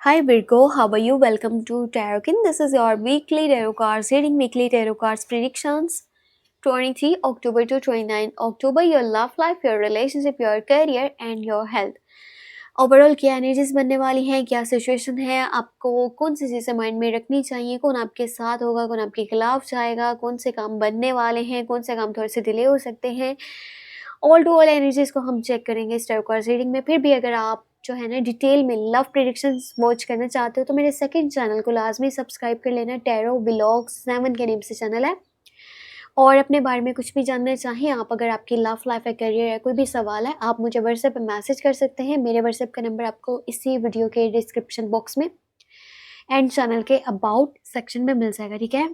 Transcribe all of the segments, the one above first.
Hi Virgo, how are you? Welcome to Tarotkin. This is your weekly tarot cards reading, weekly tarot cards predictions. 23 October to 29 October, your love life, your relationship, your career and your health. Overall क्या energies बनने वाली हैं, क्या situation है, आपको कौन सी चीज़ें mind में रखनी चाहिए, कौन आपके साथ होगा, कौन आपके खिलाफ जाएगा, कौन से काम बनने वाले हैं, कौन से काम थोड़े से डिले हो सकते हैं। ऑल टू ऑल एनर्जीज को हम चेक करेंगे इस टैरो कार्ड रीडिंग में। फिर भी अगर आप जो है ना डिटेल में लव प्रेडिक्शंस वॉच करना चाहते हो तो मेरे सेकंड चैनल को लाजमी सब्सक्राइब कर लेना। टैरो व्लॉग्स 7 के नेम से चैनल है। और अपने बारे में कुछ भी जानना चाहें आप, अगर आपकी लव लाइफ है, करियर है, कोई भी सवाल है, आप मुझे व्हाट्सएप पे मैसेज कर सकते हैं। मेरे व्हाट्सएप का नंबर आपको इसी वीडियो के डिस्क्रिप्शन बॉक्स में एंड चैनल के अबाउट सेक्शन में मिल जाएगा, ठीक है।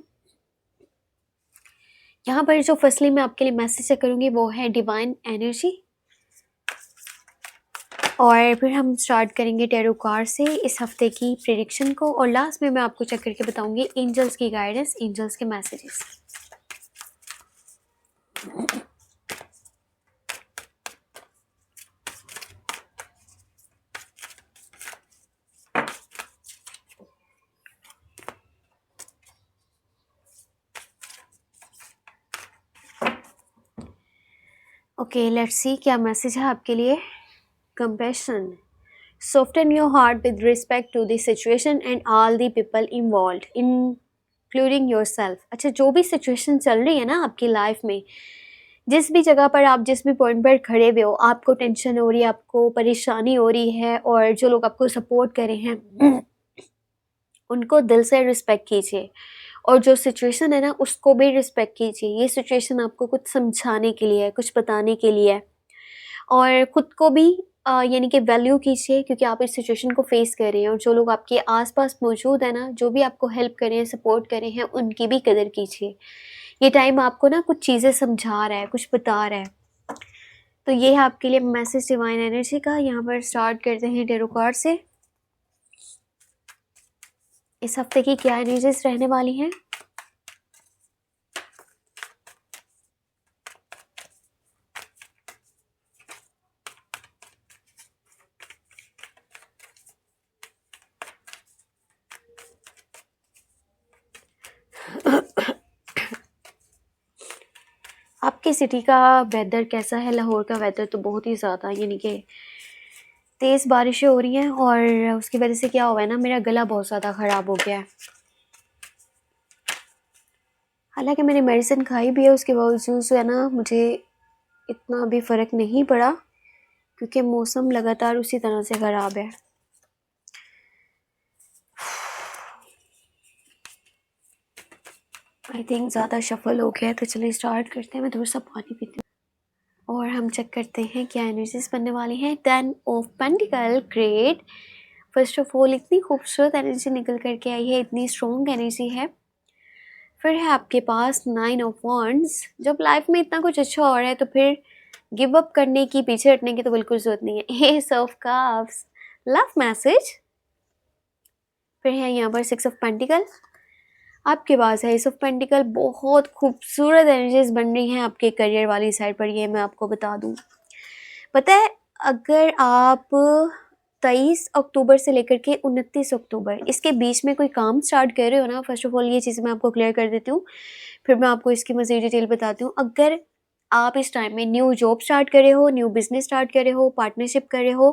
यहाँ पर जो फर्स्टली मैं आपके लिए मैसेज चेक करूँगी वो है डिवाइन एनर्जी, और फिर हम स्टार्ट करेंगे टैरो कार्ड से इस हफ्ते की प्रेडिक्शन को, और लास्ट में मैं आपको चेक करके बताऊंगी एंजल्स की गाइडेंस, एंजल्स के मैसेजेस। ओके, लेट्स सी क्या मैसेज है आपके लिए। Compassion, soften your heart with respect to the situation and all the people involved including yourself। अच्छा, जो भी सिचुएशन चल रही है ना आपकी लाइफ में, जिस भी जगह पर आप जिस भी पॉइंट पर खड़े हुए हो, आपको टेंशन हो रही है, आपको परेशानी हो रही है, और जो लोग आपको सपोर्ट कर रहे हैं उनको दिल से रिस्पेक्ट कीजिए, और जो सिचुएशन है ना उसको भी रिस्पेक्ट कीजिए। ये सिचुएशन आपको कुछ समझाने के लिए है, कुछ बताने के लिए है, और ख़ुद को भी यानी कि वैल्यू कीजिए, क्योंकि आप इस सिचुएशन को फेस कर रहे हैं, और जो लोग आपके आसपास मौजूद है ना, जो भी आपको हेल्प कर रहे हैं, सपोर्ट कर रहे हैं, उनकी भी कदर कीजिए। ये टाइम आपको ना कुछ चीज़ें समझा रहा है, कुछ बता रहा है। तो ये है आपके लिए मैसेज डिवाइन एनर्जी का। यहाँ पर स्टार्ट करते हैं टैरो कार्ड से, इस हफ्ते की क्या एनर्जीज रहने वाली हैं। आपकी सिटी का वेदर कैसा है? लाहौर का वेदर तो बहुत ही ज़्यादा यानी कि तेज़ बारिशें हो रही हैं, और उसकी वजह से क्या हुआ है ना, मेरा गला बहुत ज़्यादा ख़राब हो गया है। हालांकि मैंने मेडिसिन खाई भी है, उसके बावजूद जो है ना मुझे इतना भी फ़र्क नहीं पड़ा, क्योंकि मौसम लगातार उसी तरह से ख़राब है। आई थिंक ज़्यादा शफल हो गया है, तो चलिए स्टार्ट करते हैं। मैं थोड़ा सा पानी पीती हूँ और हम चेक करते हैं क्या एनर्जीज बनने वाली हैं। 10 of pentacle, great. First of all इतनी खूबसूरत एनर्जी निकल करके आई है, इतनी स्ट्रॉन्ग एनर्जी है। फिर है आपके पास 9 ऑफ वॉन्ड्स। जब लाइफ में इतना कुछ अच्छा हो रहा है तो फिर गिव अप करने की, पीछे हटने की तो बिल्कुल ज़रूरत नहीं है। S of cups, love message. फिर है यहाँ पर 6 ऑफ पेंटिकल। आपके पास है एस ऑफ पेंटिकल। बहुत खूबसूरत एनर्जीज बन रही हैं आपके करियर वाली साइड पर, ये मैं आपको बता दूं। पता है, अगर आप 23 अक्टूबर से लेकर के 29 अक्टूबर इसके बीच में कोई काम स्टार्ट कर रहे हो ना, फर्स्ट ऑफ ऑल ये चीज़ मैं आपको क्लियर कर देती हूँ, फिर मैं आपको इसकी मज़ीद डिटेल बताती हूँ। अगर आप इस टाइम में न्यू जॉब स्टार्ट कर रहे हो, न्यू बिजनेस स्टार्ट कर रहे हो, पार्टनरशिप कर रहे हो,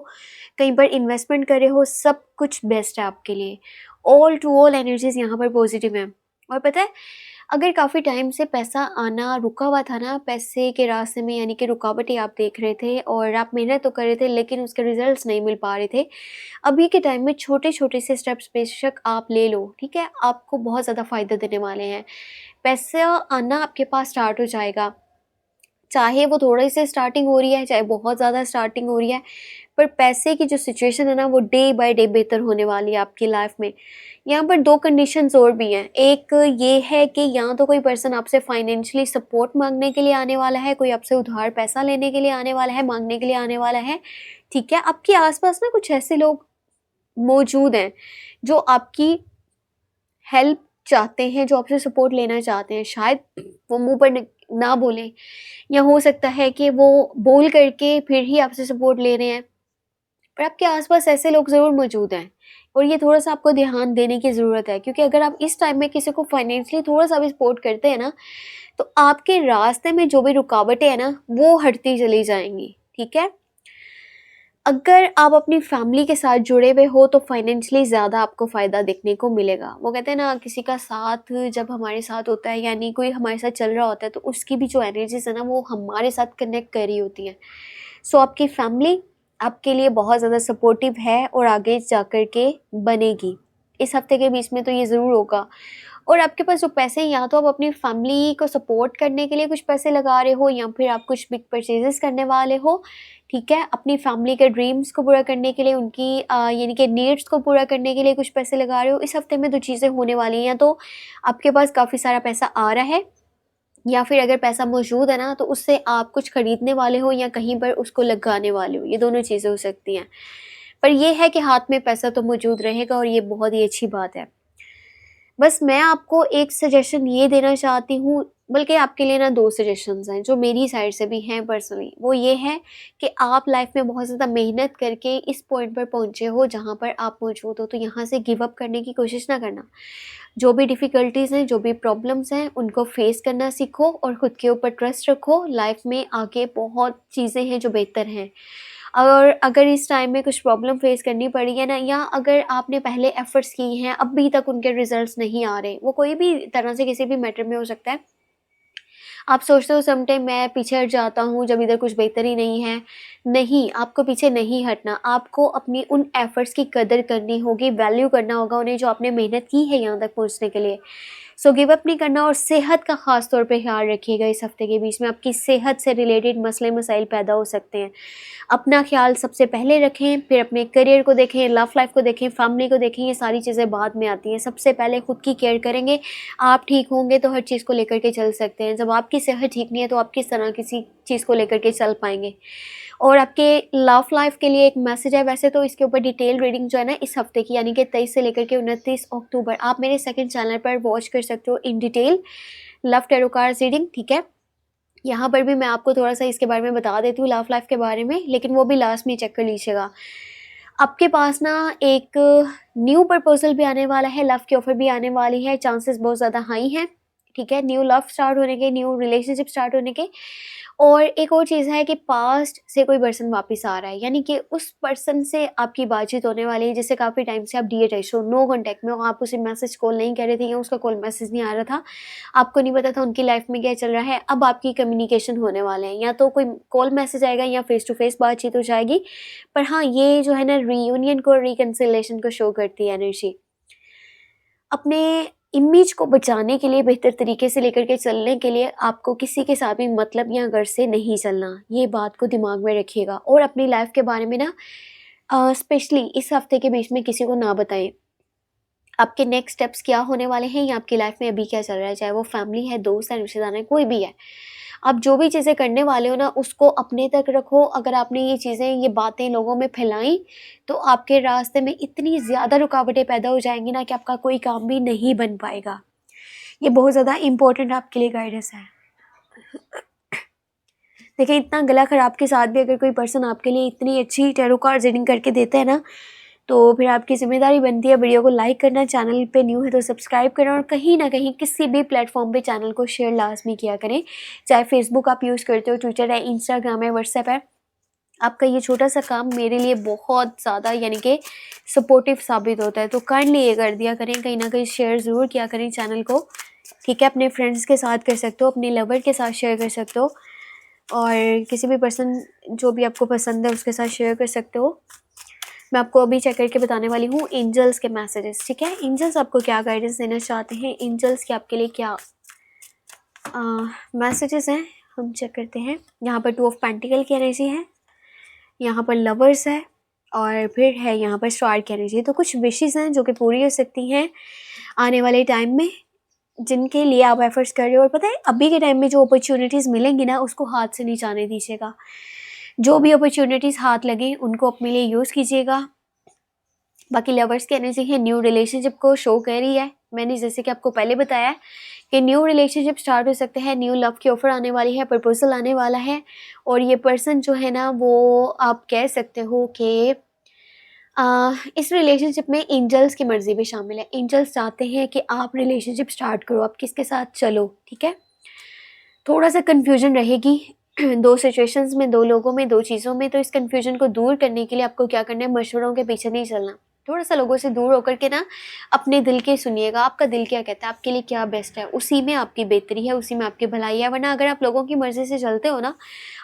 कहीं पर इन्वेस्टमेंट कर रहे हो, सब कुछ बेस्ट है आपके लिए। ऑल टू ऑल एनर्जीज यहाँ पर पॉजिटिव हैं। और पता है, अगर काफ़ी टाइम से पैसा आना रुका हुआ था ना, पैसे के रास्ते में यानी कि रुकावटें आप देख रहे थे, और आप मेहनत तो कर रहे थे लेकिन उसके रिजल्ट्स नहीं मिल पा रहे थे, अभी के टाइम में छोटे छोटे से स्टेप्स बेशक आप ले लो, ठीक है, आपको बहुत ज़्यादा फ़ायदा देने वाले हैं। पैसा आना आपके पास स्टार्ट हो जाएगा, चाहे वो थोड़े से स्टार्टिंग हो रही है, चाहे बहुत ज़्यादा स्टार्टिंग हो रही है, पर पैसे की जो सिचुएशन है ना वो डे बाय डे बेहतर होने वाली है आपकी लाइफ में। यहाँ पर 2 कंडीशंस और भी हैं। एक ये है कि यहाँ तो कोई पर्सन आपसे फाइनेंशियली सपोर्ट मांगने के लिए आने वाला है, कोई आपसे उधार पैसा लेने के लिए आने वाला है, मांगने के लिए आने वाला है, ठीक है। आपके आसपास ना कुछ ऐसे लोग मौजूद हैं जो आपकी हेल्प चाहते हैं, जो आपसे सपोर्ट लेना चाहते हैं। शायद वो मुंह पर ना बोलें, या हो सकता है कि वो बोल करके फिर ही आपसे सपोर्ट ले रहे हैं, पर आपके आसपास ऐसे लोग ज़रूर मौजूद हैं और ये थोड़ा-सा आपको ध्यान देने की ज़रूरत है, क्योंकि अगर आप इस टाइम में किसी को फाइनेंशियली थोड़ा-सा भी सपोर्ट करते हैं ना, तो आपके रास्ते में जो भी रुकावटें हैं ना, वो हटती चली जाएँगी, ठीक है? अगर आप अपनी फैमिली के साथ जुड़े हुए हो तो फाइनेंशियली ज़्यादा आपको फ़ायदा देखने को मिलेगा। वो कहते हैं ना, किसी का साथ जब हमारे साथ होता है, यानी कोई हमारे साथ चल रहा होता है, तो उसकी भी जो एनर्जीज़ है ना, वो हमारे साथ कनेक्ट कर रही होती हैं। सो आपकी फैमिली आपके लिए बहुत ज़्यादा सपोर्टिव है और आगे जा कर के बनेगी। इस हफ्ते के बीच में तो ये ज़रूर होगा। और आपके पास जो पैसे हैं, या तो आप अपनी फैमिली को सपोर्ट करने के लिए कुछ पैसे लगा रहे हो, या फिर आप कुछ बिग परचेजेस करने वाले हो, ठीक है? अपनी फैमिली के ड्रीम्स को पूरा करने के लिए, उनकी यानी कि नीड्स को पूरा करने के लिए कुछ पैसे लगा रहे हो। इस हफ्ते में 2 चीज़ें होने वाली हैं, या तो आपके पास काफ़ी सारा पैसा आ रहा है, या फिर अगर पैसा मौजूद है ना, तो उससे आप कुछ खरीदने वाले हो या कहीं पर उसको लगाने वाले हो। ये दोनों चीज़ें हो सकती हैं। पर ये है कि हाथ में पैसा तो मौजूद रहेगा और ये बहुत ही अच्छी बात है। बस मैं आपको एक सजेशन ये देना चाहती हूँ, बल्कि आपके लिए ना 2 सजेशंस हैं जो मेरी साइड से भी हैं पर्सनली। वो ये है कि आप लाइफ में बहुत ज़्यादा मेहनत करके इस पॉइंट पर पहुँचे हो जहाँ पर आप मौजूद हो, तो यहाँ से गिव अप करने की कोशिश ना करना। जो भी डिफ़िकल्टीज़ हैं, जो भी प्रॉब्लम्स हैं, उनको फ़ेस करना सीखो और खुद के ऊपर ट्रस्ट रखो। लाइफ में आगे बहुत चीज़ें हैं जो बेहतर हैं। और अगर इस टाइम में कुछ प्रॉब्लम फ़ेस करनी पड़ी है ना, या अगर आपने पहले एफ़र्ट्स किए हैं, अभी तक उनके रिज़ल्ट्स नहीं आ रहे, वो कोई भी तरह से किसी भी मैटर में हो सकता है। आप सोचते हो सम टाइम मैं पीछे हट जाता हूँ जब इधर कुछ बेहतर ही नहीं है। नहीं, आपको पीछे नहीं हटना, आपको अपनी उन एफ़र्ट्स की कदर करनी होगी, वैल्यू करना होगा उन्हें जो आपने मेहनत की है यहाँ तक पहुँचने के लिए। सो गिव अप नहीं करना, और सेहत का ख़ास तौर पे ख़्याल रखिएगा। इस हफ़्ते के बीच में आपकी सेहत से रिलेटेड मसले-मसाइल पैदा हो सकते हैं। अपना ख़्याल सबसे पहले रखें, फिर अपने करियर को देखें, लव लाइफ़ को देखें, फैमिली को देखें, ये सारी चीज़ें बाद में आती हैं। सबसे पहले खुद की केयर करेंगे, आप ठीक होंगे तो हर चीज़ को लेकर के चल सकते हैं। जब आपकी सेहत ठीक नहीं है, तो आप किस तरह किसी चीज़ को लेकर के चल पाएँगे। और आपके लव लाइफ़ के लिए एक मैसेज है, वैसे तो इसके ऊपर डिटेल रीडिंग जो है ना, इस हफ़्ते की यानी कि 23 से लेकर के 29 अक्टूबर आप मेरे सेकंड चैनल पर वॉच कर सकते हो in detail, love tarot cards reading, ठीक है? यहाँ पर भी मैं आपको थोड़ा-सा इसके बारे में बता देती हूँ, लव लाइफ़ के बारे में, लेकिन वो भी लास्ट में चेक कर लीजिएगा। आपके पास ना एक न्यू प्रपोज़ल भी आने वाला है, लव की ऑफ़र भी आने वाली है, चांसेस बहुत ज़्यादा हाई हैं, ठीक है? न्यू लव स्टार्ट होने के, न्यू रिलेशनशिप स्टार्ट होने के। और एक और चीज़ है कि पास्ट से कोई पर्सन वापस आ रहा है, यानी कि उस पर्सन से आपकी बातचीत होने वाली है जिससे काफ़ी टाइम से आप डीएच हो, नो कॉन्टैक्ट में हो, आप उसे मैसेज कॉल नहीं कर रहे थे या उसका कॉल मैसेज नहीं आ रहा था, आपको नहीं पता था उनकी लाइफ में क्या चल रहा है। अब आपकी कम्युनिकेशन होने वाले हैं, या तो कोई कॉल मैसेज आएगा या फेस टू फेस बातचीत हो जाएगी। पर हाँ, ये जो है ना, रीयूनियन को, रिकन्सिलेशन को शो करती है एनर्जी। अपने इमेज को बचाने के लिए, बेहतर तरीके से लेकर के चलने के लिए आपको किसी के साथ भी मतलब या गर्ज से नहीं चलना, ये बात को दिमाग में रखिएगा। और अपनी लाइफ के बारे में ना स्पेशली इस हफ्ते के बीच में किसी को ना बताएं। आपके नेक्स्ट स्टेप्स क्या होने वाले हैं, या आपकी लाइफ में अभी क्या चल रहा है, चाहे वो फैमिली है, दोस्त है, रिश्तेदार है, कोई भी है। आप जो भी चीज़ें करने वाले हो ना, उसको अपने तक रखो। अगर आपने ये चीज़ें, ये बातें लोगों में फैलाई, तो आपके रास्ते में इतनी ज़्यादा रुकावटें पैदा हो जाएँगी ना कि आपका कोई काम भी नहीं बन पाएगा। ये बहुत ज़्यादा इम्पोर्टेंट आपके लिए गाइडेंस है। देखिए, इतना गला ख़राब के साथ भी अगर कोई पर्सन आपके लिए इतनी अच्छी टैरो कार्ड रीडिंग करके देता है ना, तो फिर आपकी ज़िम्मेदारी बनती है वीडियो को लाइक करना, चैनल पे न्यू है तो सब्सक्राइब करना, और कहीं न कहीं किसी भी प्लेटफ़ॉर्म पे चैनल को शेयर लाज़मी किया करें। चाहे फ़ेसबुक आप यूज़ करते हो, ट्विटर है, इंस्टाग्राम है, व्हाट्सएप है। आपका ये छोटा-सा काम मेरे लिए बहुत ज़्यादा यानी कि सपोर्टिव साबित होता है, तो काइंडली ये कर दिया करें, कहीं न कहीं शेयर ज़रूर किया करें चैनल को, ठीक है? अपने फ्रेंड्स के साथ कर सकते हो, अपने लवर के साथ शेयर कर सकते हो, और किसी भी पर्सन जो भी आपको पसंद है उसके साथ शेयर कर सकते हो। मैं आपको अभी चेक करके बताने वाली हूँ एंजल्स के मैसेजेस, ठीक है? एंजल्स आपको क्या गाइडेंस देना चाहते हैं, एंजल्स के आपके लिए क्या मैसेजेस हैं, हम चेक करते हैं। यहाँ पर 2 ऑफ पेंटिकल की एनर्जी है, यहाँ पर लवर्स है, और फिर है यहाँ पर स्टार की एनर्जी। तो कुछ विशेज़ हैं जो कि पूरी हो सकती हैं आने वाले टाइम में, जिनके लिए आप एफर्ट्स कर रहे हो। और पता है, अभी के टाइम में जो अपॉर्चुनिटीज़ मिलेंगी ना, उसको हाथ से नहीं जाने दीजिएगा। जो भी अपॉर्चुनिटीज़ हाथ लगे उनको अपने लिए यूज़ कीजिएगा। बाकी लवर्स की एनर्जी है, न्यू रिलेशनशिप को शो कर रही है। मैंने जैसे कि आपको पहले बताया कि न्यू रिलेशनशिप स्टार्ट हो सकते हैं, न्यू लव की ऑफ़र आने वाली है, प्रपोज़ल आने वाला है, और ये पर्सन जो है ना, वो आप कह सकते हो कि इस रिलेशनशिप में एंजल्स की मर्ज़ी भी शामिल है। एंजल्स चाहते हैं कि आप रिलेशनशिप स्टार्ट करो, आप किसके साथ चलो, ठीक है? थोड़ा-सा कन्फ्यूजन रहेगी 2 सिचुएशंस में, 2 लोगों में, 2 चीज़ों में, तो इस कन्फ्यूजन को दूर करने के लिए आपको क्या करना है, मशवरों के पीछे नहीं चलना। थोड़ा-सा लोगों से दूर होकर के ना अपने दिल की सुनिएगा, आपका दिल क्या कहता है, आपके लिए क्या बेस्ट है, उसी में आपकी बेहतरी है, उसी में आपकी भलाई है। वरना अगर आप लोगों की मर्ज़ी से चलते हो ना,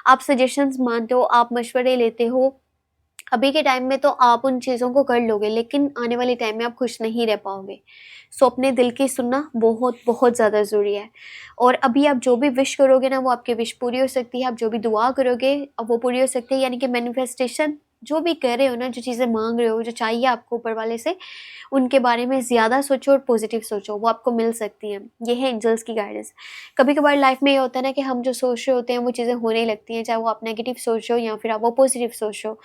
आप सजेशंस मानते हो, आप मशवरे लेते हो, अभी के टाइम में तो आप उन चीज़ों को कर लोगे, लेकिन आने वाले टाइम में आप खुश नहीं रह पाओगे। सो अपने दिल की सुनना बहुत बहुत ज़्यादा ज़रूरी है। और अभी आप जो भी विश करोगे ना, वो आपकी विश पूरी हो सकती है। आप जो भी दुआ करोगे, अब वो पूरी हो सकती है। यानी कि मैनिफेस्टेशन जो भी कर रहे हो ना, जो चीज़ें मांग रहे हो, जो चाहिए आपको ऊपर वाले से, उनके बारे में ज़्यादा सोचो और पॉजिटिव सोचो, वो आपको मिल सकती हैं। ये है एंजल्स की गाइडेंस। कभी कभार लाइफ में ये होता है ना कि हम जो सोच रहे होते हैं वो चीज़ें होने लगती हैं, चाहे वो आप नेगेटिव सोच रहे हो या फिर आप वो पॉजिटिव सोच रहे हो।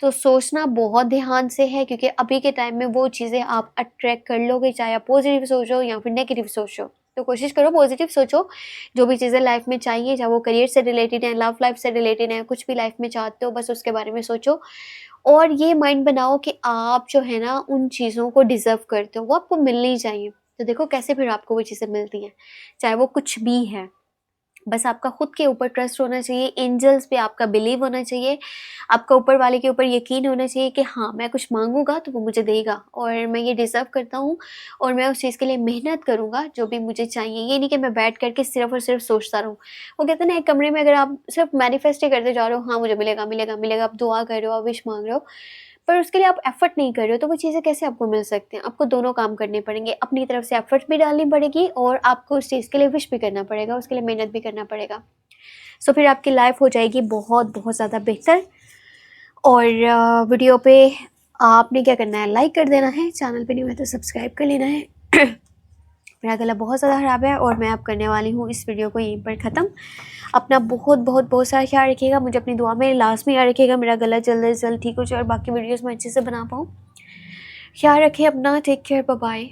तो सोचना बहुत ध्यान से है, क्योंकि अभी के टाइम में वो चीज़ें आप अट्रैक्ट कर लोगे, चाहे आप पॉजिटिव सोचो या फिर नेगेटिव सोचो। तो कोशिश करो पॉजिटिव सोचो, जो भी चीज़ें लाइफ में चाहिए, चाहे वो करियर से रिलेटेड है, लव लाइफ से रिलेटेड है, कुछ भी लाइफ में चाहते हो, बस उसके बारे में सोचो। और ये माइंड बनाओ कि आप जो है ना उन चीज़ों को डिज़र्व करते हो, वो आपको मिलनी चाहिए। तो देखो कैसे फिर आपको वो चीज़ें मिलती हैं, चाहे वो कुछ भी है। बस आपका खुद के ऊपर ट्रस्ट होना चाहिए, एंजल्स पे आपका बिलीव होना चाहिए, आपका ऊपर वाले के ऊपर यकीन होना चाहिए कि हाँ, मैं कुछ माँगूँगा तो वो मुझे देगा और मैं ये डिज़र्व करता हूँ और मैं उस चीज़ के लिए मेहनत करूँगा जो भी मुझे चाहिए। ये नहीं कि मैं बैठ कर के सिर्फ़ और सिर्फ़ सोचता रहूँ। वो कहते हैं ना, एक कमरे में अगर आप सिर्फ़ मैनिफेस्ट ही करते जा रहे हो, हाँ, मुझे मिलेगा, मिलेगा, मिलेगा, आप दुआ कर रहे हो, आप विश माँग रहे हो, पर उसके लिए आप एफ़र्ट नहीं कर रहे हो, तो वो चीज़ें कैसे आपको मिल सकती हैं? आपको दोनों काम करने पड़ेंगे, अपनी तरफ से एफ़र्ट भी डालनी पड़ेगी और आपको उस चीज़ के लिए विश भी करना पड़ेगा, उसके लिए मेहनत भी करना पड़ेगा। सो फिर आपकी लाइफ हो जाएगी बहुत बहुत ज़्यादा बेहतर। और वीडियो पे आपने क्या करना है, लाइक कर देना है, चैनल पे नहीं है तो सब्सक्राइब कर लेना है। मेरा गला बहुत ज़्यादा ख़राब है और मैं अब करने वाली हूँ इस वीडियो को यहीं पर ख़त्म। अपना बहुत बहुत बहुत सारा ख्याल रखिएगा, मुझे अपनी दुआ में लाज़मी याद रखिएगा, मेरा गला जल्द से जल्द ठीक हो जाए और बाकी वीडियोज़ मैं अच्छे से बना पाऊँ। ख्याल रखें अपना, टेक केयर, बाय बाय।